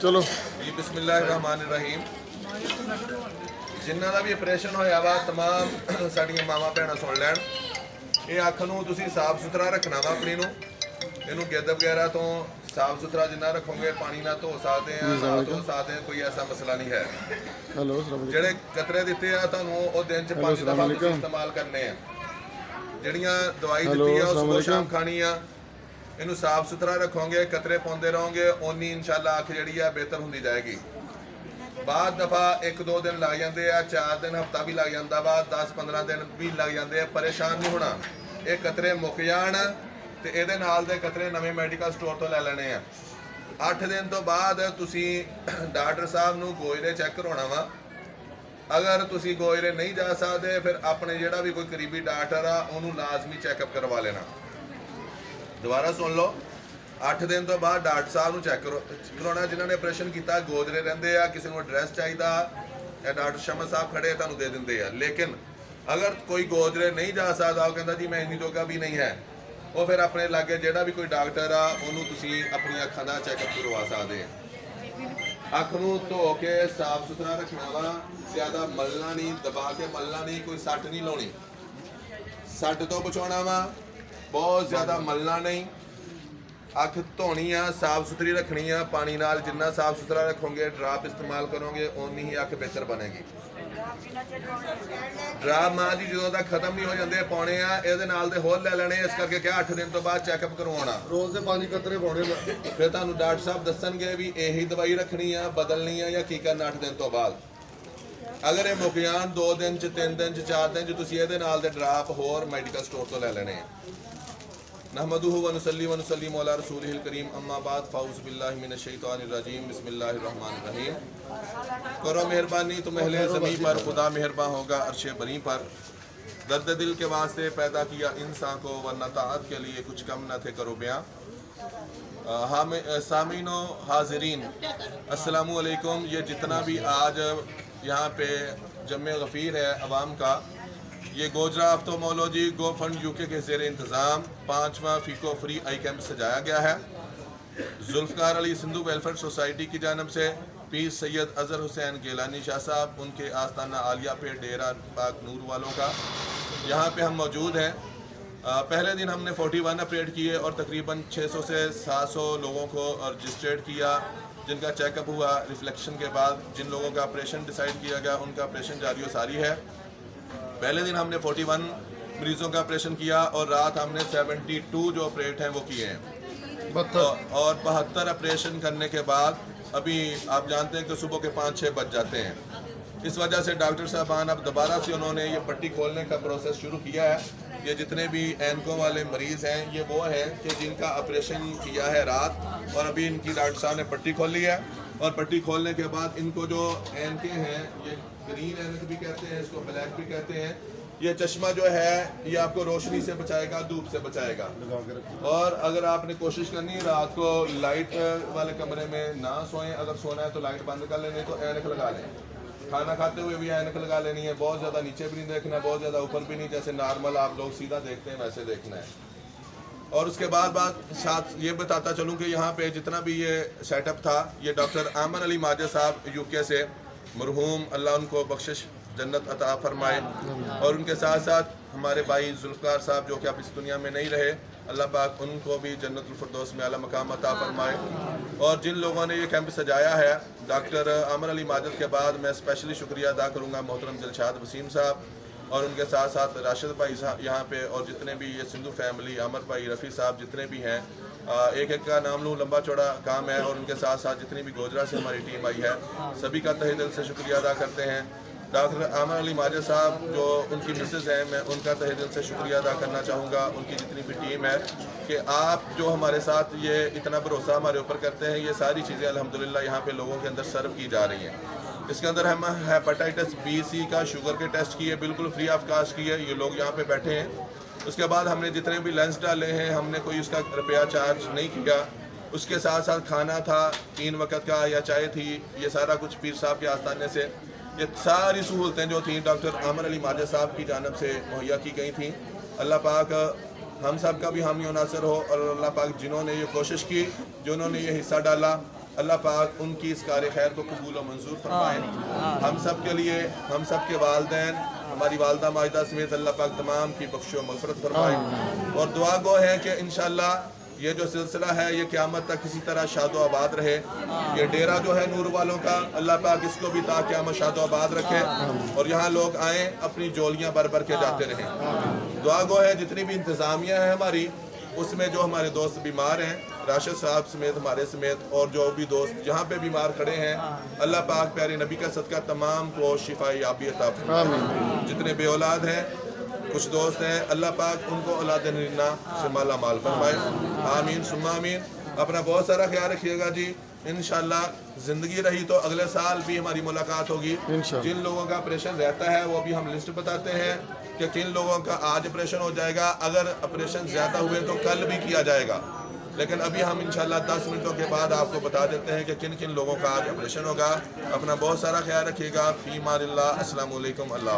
चलो जी बिस्मिल्लाहिर्रहमानिर्रहीम। जिन्ना दा भी ऑपरेशन होया वा तमाम साड़ियां मावां भैणां सुन लैन। ये अख नूं तुसीं साफ सुथरा रखना वा अपनी नूं। इहनूं गिद्ध वगैरह तो साफ सुथरा जिन्ना रखोगे पानी ना धो सकते हैं, ना धो सकते हैं, कोई ऐसा मसला नहीं है। हेलो अस्सलाम ਜਿਹੜੇ कतरे दिते आ तुहानूं ਉਹ दिन 'ਚ 5 दफ़ा ਤੁਸੀਂ इस्तेमाल करने आ। ਜਿਹੜੀਆਂ ਦਵਾਈ ਹੈਲੋ, ਦਿੱਤੀ ਆ ਉਹ अस्सलाम ਸੁਬਹ ਸ਼ਾਮ वालेकुम। ਖਾਣੀ ਆ। ਇਹਨੂੰ ਸਾਫ ਸੁਥਰਾ ਰੱਖੋਗੇ, ਕਤਰੇ ਪਾਉਂਦੇ ਰਹੋਗੇ, ਓਨੀ ਇਨਸ਼ਾਅੱਲਾ ਅੱਖ ਜਿਹੜੀ ਆ ਬਿਹਤਰ ਹੁੰਦੀ ਜਾਏਗੀ। ਬਾਅਦ ਦਫਾ 1-2 ਦਿਨ ਲੱਗ ਜਾਂਦੇ ਆ, 4 ਦਿਨ ਹਫਤਾ ਵੀ ਲੱਗ ਜਾਂਦਾ ਵਾ, 10-15 ਦਿਨ ਵੀ ਲੱਗ ਜਾਂਦੇ ਆ। ਪਰੇਸ਼ਾਨ ਨਹੀਂ ਹੋਣਾ, ਇਹ ਕਤਰੇ ਮੁੱਕ ਜਾਣ ਤੇ ਇਹਦੇ ਨਾਲ ਦੇ ਕਤਰੇ ਨਵੇਂ ਮੈਡੀਕਲ ਸਟੋਰ ਤੋਂ ਲੈ ਲੈਣੇ ਆ। 8 ਦਿਨ ਤੋਂ ਬਾਅਦ ਤੁਸੀਂ ਡਾਕਟਰ ਸਾਹਿਬ ਨੂੰ ਗੋਇਰੇ ਚੈੱਕ ਕਰਾਉਣਾ ਵਾ। ਅਗਰ ਤੁਸੀਂ ਗੋਇਰੇ ਨਹੀਂ ਜਾ ਸਕਦੇ ਫਿਰ ਆਪਣੇ ਜਿਹੜਾ ਵੀ ਕੋਈ ਕਰੀਬੀ ਡਾਕਟਰ ਆ ਉਹਨੂੰ ਲਾਜ਼ਮੀ ਚੈੱਕਅਪ ਕਰਵਾ ਲੈਣਾ। ਦੁਬਾਰਾ ਸੁਣ ਲਓ, 8 ਦਿਨ ਤੋਂ ਬਾਅਦ ਡਾਕਟਰ ਸਾਹਿਬ ਨੂੰ ਚੈੱਕ ਕਰਾਉਣਾ। ਜਿਨ੍ਹਾਂ ਨੇ ਆਪਰੇਸ਼ਨ ਕੀਤਾ ਗੋਦਰੇ ਰਹਿੰਦੇ ਆ, ਕਿਸੇ ਨੂੰ ਐਡਰੈਸ ਚਾਹੀਦਾ ਇਹ ਡਾਕਟਰ ਸ਼ਮਸ ਸਾਹਿਬ ਖੜੇ ਤੁਹਾਨੂੰ ਦੇ ਦਿੰਦੇ ਆ। ਲੇਕਿਨ ਅਗਰ ਕੋਈ ਗੋਦਰੇ ਨਹੀਂ ਜਾ ਸਕਦਾ, ਉਹ ਕਹਿੰਦਾ ਜੀ ਮੈਂ ਇੰਨੀ ਜੋਗਾ ਵੀ ਨਹੀਂ ਹੈ, ਉਹ ਫਿਰ ਆਪਣੇ ਲਾਗੇ ਜਿਹੜਾ ਵੀ ਕੋਈ ਡਾਕਟਰ ਆ ਉਹਨੂੰ ਤੁਸੀਂ ਆਪਣੀਆਂ ਅੱਖਾਂ ਦਾ ਚੈੱਕਅਪ ਕਰਵਾ ਸਕਦੇ ਆ। ਅੱਖ ਨੂੰ ਧੋ ਕੇ ਸਾਫ ਸੁਥਰਾ ਰੱਖਣਾ ਵਾ, ਜ਼ਿਆਦਾ ਮਲਣਾ ਨਹੀਂ, ਦਬਾ ਕੇ ਮਲਣਾ ਨਹੀਂ, ਕੋਈ ਸੱਟ ਨਹੀਂ ਲਾਉਣੀ, ਸੱਟ ਤੋਂ ਬਚਾਉਣਾ ਵਾ। ਬਹੁਤ ਜ਼ਿਆਦਾ ਮਲਣਾ ਨਹੀਂ, ਅੱਖ ਧੋਣੀ ਆ, ਸਾਫ ਸੁਥਰੀ ਰੱਖਣੀ ਆ। ਪਾਣੀ ਨਾਲ ਜਿੰਨਾ ਸਾਫ ਸੁਥਰਾ ਰੱਖੋਗੇ, ਡਰਾਪ ਇਸਤੇਮਾਲ ਕਰੋਗੇ, ਓਨੀ ਹੀ ਅੱਖ ਬਿਹਤਰ ਬਣੇਗੀ। ਡਰਾਪ ਮਾਂ ਜੀ ਜਦੋਂ ਤੱਕ ਖਤਮ ਨਹੀਂ ਹੋ ਜਾਂਦੇ ਪਾਉਣੇ ਆ, ਇਹਦੇ ਨਾਲ ਦੇ ਹੋਰ ਲੈ ਲੈਣੇ। ਇਸ ਕਰਕੇ ਕਿਹਾ 8 ਦਿਨ ਤੋਂ ਬਾਅਦ ਚੈੱਕਅਪ ਕਰਵਾਉਣਾ। रोज से 5 कतरे पाने ਫਿਰ ਤੁਹਾਨੂੰ ਡਾਕਟਰ ਸਾਹਿਬ ਦੱਸਣਗੇ ਵੀ ਇਹੀ ਦਵਾਈ ਰੱਖਣੀ ਆ, ਬਦਲਣੀ ਆ ਜਾਂ ਕੀ ਕਰਨਾ 8 ਦਿਨ ਤੋਂ ਬਾਅਦ। ਅਗਰ ਇਹ ਮੁੱਕ ਜਾਣ 2 ਦਿਨ 'ਚ, 3 ਦਿਨ 'ਚ, 4 ਦਿਨ 'ਚ, ਤੁਸੀਂ ਇਹਦੇ ਨਾਲ ਦੇ ਡਰਾਪ ਹੋਰ ਮੈਡੀਕਲ ਸਟੋਰ ਤੋਂ ਲੈ ਲੈਣੇ ਆ। नहमदुहु व नुसल्ली व नुसल्लिमु अला रसूलिहिल करीम अम्मा बाद फ़ाऊज़ बिल्लाहि मिनश शैतानिर रजीम बिस्मिल्लाहिर रहमानिर रहीम। करो मेहरबानी तुम अहले ज़मीं पर, खुदा मेहरबान होगा अर्शे बरी पर। दर्द दिल के वास्ते पैदा किया इंसान को, वरना ताअत के लिए कुछ कम न थे करो बयां। सामीनो हाज़रीन अस्सलामु अलैकुम। ये जितना भी आज यहाँ पे जम्मे गफ़ीर है अवाम का, ये गोजरा ऑफ्थोमोलॉजी गो फंड यूके के ज़ेर इंतज़ाम 5वां फ़ीको फ्री आई कैंप सजाया गया है। जुल्फ़कार अली सिंधु वेलफेयर सोसाइटी की जानब से पीर सैयद अज़हर हुसैन गेलानी शाह साहब, उनके आस्ताना आलिया पे डेरा पाक नूर वालों का यहाँ पे हम मौजूद हैं। पहले दिन हमने 41 ऑपरेट किए और तकरीबन 600 से 700 लोगों को रजिस्ट्रेट किया, जिनका चेकअप हुआ। रिफ्लेक्शन के बाद जिन लोगों का ऑपरेशन डिसाइड किया गया उनका ऑपरेशन जारी व सारी है। पहले दिन हमने 41 मरीज़ों का ऑपरेशन किया और रात हमने 72 जो ऑपरेट हैं वो किए हैं। और 72 ऑपरेशन करने के बाद अभी आप जानते हैं कि सुबह के 5-6 बज जाते हैं। इस वजह से डॉक्टर साहबान अब दोबारा से उन्होंने ये पट्टी खोलने का प्रोसेस शुरू किया है। ये जितने भी एनकों वाले मरीज़ हैं ये वो हैं कि जिनका ऑपरेशन किया है रात, और अभी इनकी डॉक्टर साहब ने पट्टी खोल ली है। और पट्टी खोलने के बाद इनको जो एनके हैं, ये ग्रीन एनक भी कहते हैं, इसको ब्लैक भी कहते हैं, ये चश्मा जो है ये आपको रोशनी से बचाएगा, धूप से बचाएगा। और अगर आपने कोशिश करनी है रात को लाइट वाले कमरे में ना सोएं, अगर सोना है तो लाइट बंद कर लें, नहीं तो ऐनक लगा लें। खाना खाते हुए भी ऐनक लगा लेनी है, बहुत ज़्यादा नीचे भी नहीं देखना है, बहुत ज़्यादा ऊपर भी नहीं, जैसे नॉर्मल आप लोग सीधा देखते हैं वैसे देखना है। और उसके बाद साथ ये बताता चलूँ कि यहाँ पे जितना भी ये सेटअप था, ये डॉक्टर आमन अली माजिद साहब यूके से, मरहूम अल्लाह उनको बख्शिश जन्नत अता फरमाए, और उनके साथ साथ हमारे भाई जुल्फ़कार साहब जो कि अब इस दुनिया में नहीं रहे, अल्लाह पाक उनको भी जन्नतुल फिरदौस में आला मकाम अता फरमाए। और जिन लोगों ने ये कैंप सजाया है, डॉक्टर आमन अली माजिद के बाद मैं स्पेशली शुक्रिया अदा करूँगा मोहतरम दिलशाद वसीम साहब, और उनके साथ साथ राशिद भाई साहब यहाँ पे, और जितने भी ये सिंधु फैमिली, अमर भाई, रफ़ी साहब, जितने भी हैं, एक एक का नाम लूँ, लंबा चौड़ा काम है। और उनके साथ साथ जितनी भी गोजरा से हमारी टीम आई है, सभी का तहे दिल से शुक्रिया अदा करते हैं। डॉक्टर आमन अली माजिद साहब जो उनकी मिसेज़ हैं, मैं उनका तहे दिल से शुक्रिया अदा करना चाहूँगा, उनकी जितनी भी टीम है, कि आप जो हमारे साथ ये इतना भरोसा हमारे ऊपर करते हैं। ये सारी चीज़ें अल्हम्दुलिल्लाह यहाँ पे लोगों के अंदर सर्व की जा रही हैं। इसके अंदर हम हेपेटाइटिस बी, सी का, शुगर के टेस्ट किए, बिल्कुल फ्री ऑफ कास्ट किए। ये लोग यहाँ पे बैठे हैं। उसके बाद हमने जितने भी लेंस डाले हैं, हमने कोई उसका रुपया चार्ज नहीं किया। उसके साथ साथ खाना था 3 वक्त का, या चाय थी, ये सारा कुछ पीर साहब के आस्थाने से, ये सारी सहूलतें जो थी डॉक्टर आमन अली माजिद साहब की जानब से मुहैया की गई थी। अल्लाह पाक हम सब का भी हामी और नासर हो, और अल्लाह पाक जिन्होंने ये कोशिश की, जिन्होंने ये हिस्सा डाला, اللہ پاک ان کی اس کار خیر کو قبول و منظور فرمائے. ہم سب کے لیے، ہم سب کے والدین، ہماری والدہ ماجدہ سمیت اللہ پاک تمام کی بخش و مغفرت فرمائے. اور دعا گو ہے کہ انشاءاللہ یہ جو سلسلہ ہے یہ قیامت تک کسی طرح شاد و آباد رہے. یہ ڈیرہ جو ہے نور والوں کا، اللہ پاک اس کو بھی تا قیامت شاد و آباد رکھے اور یہاں لوگ آئیں اپنی جولیاں بھر بھر کے جاتے رہیں. دعا گو ہے جتنی بھی انتظامیہ ہے ہماری، اس میں جو ہمارے دوست بیمار ہیں، راشد صاحب سمیت ہمارے سمیت، اور جو بھی دوست جہاں پہ بیمار کھڑے ہیں، اللہ پاک پیارے نبی کا صدقہ تمام کو شفائی یابی عطا فرمائے. جتنے بے اولاد ہیں، کچھ دوست ہیں، اللہ پاک ان کو اولاد نرینہ سے مالا مال فرمائے. آمین ثم آمین. اپنا بہت سارا خیال رکھیے گا جی. انشاءاللہ زندگی رہی تو اگلے سال بھی ہماری ملاقات ہوگی. جن لوگوں کا آپریشن رہتا ہے وہ بھی ہم لسٹ بتاتے ہیں کہ کن لوگوں کا آج آپریشن ہو جائے گا. اگر آپریشن زیادہ ہوئے تو کل بھی کیا جائے گا، لیکن ابھی ہم انشاءاللہ 10 منٹوں کے بعد آپ کو بتا دیتے ہیں کہ کن کن لوگوں کا آج آپریشن ہوگا. اپنا بہت سارا خیال رکھیے گا. فی امان اللہ. السلام علیکم. اللہ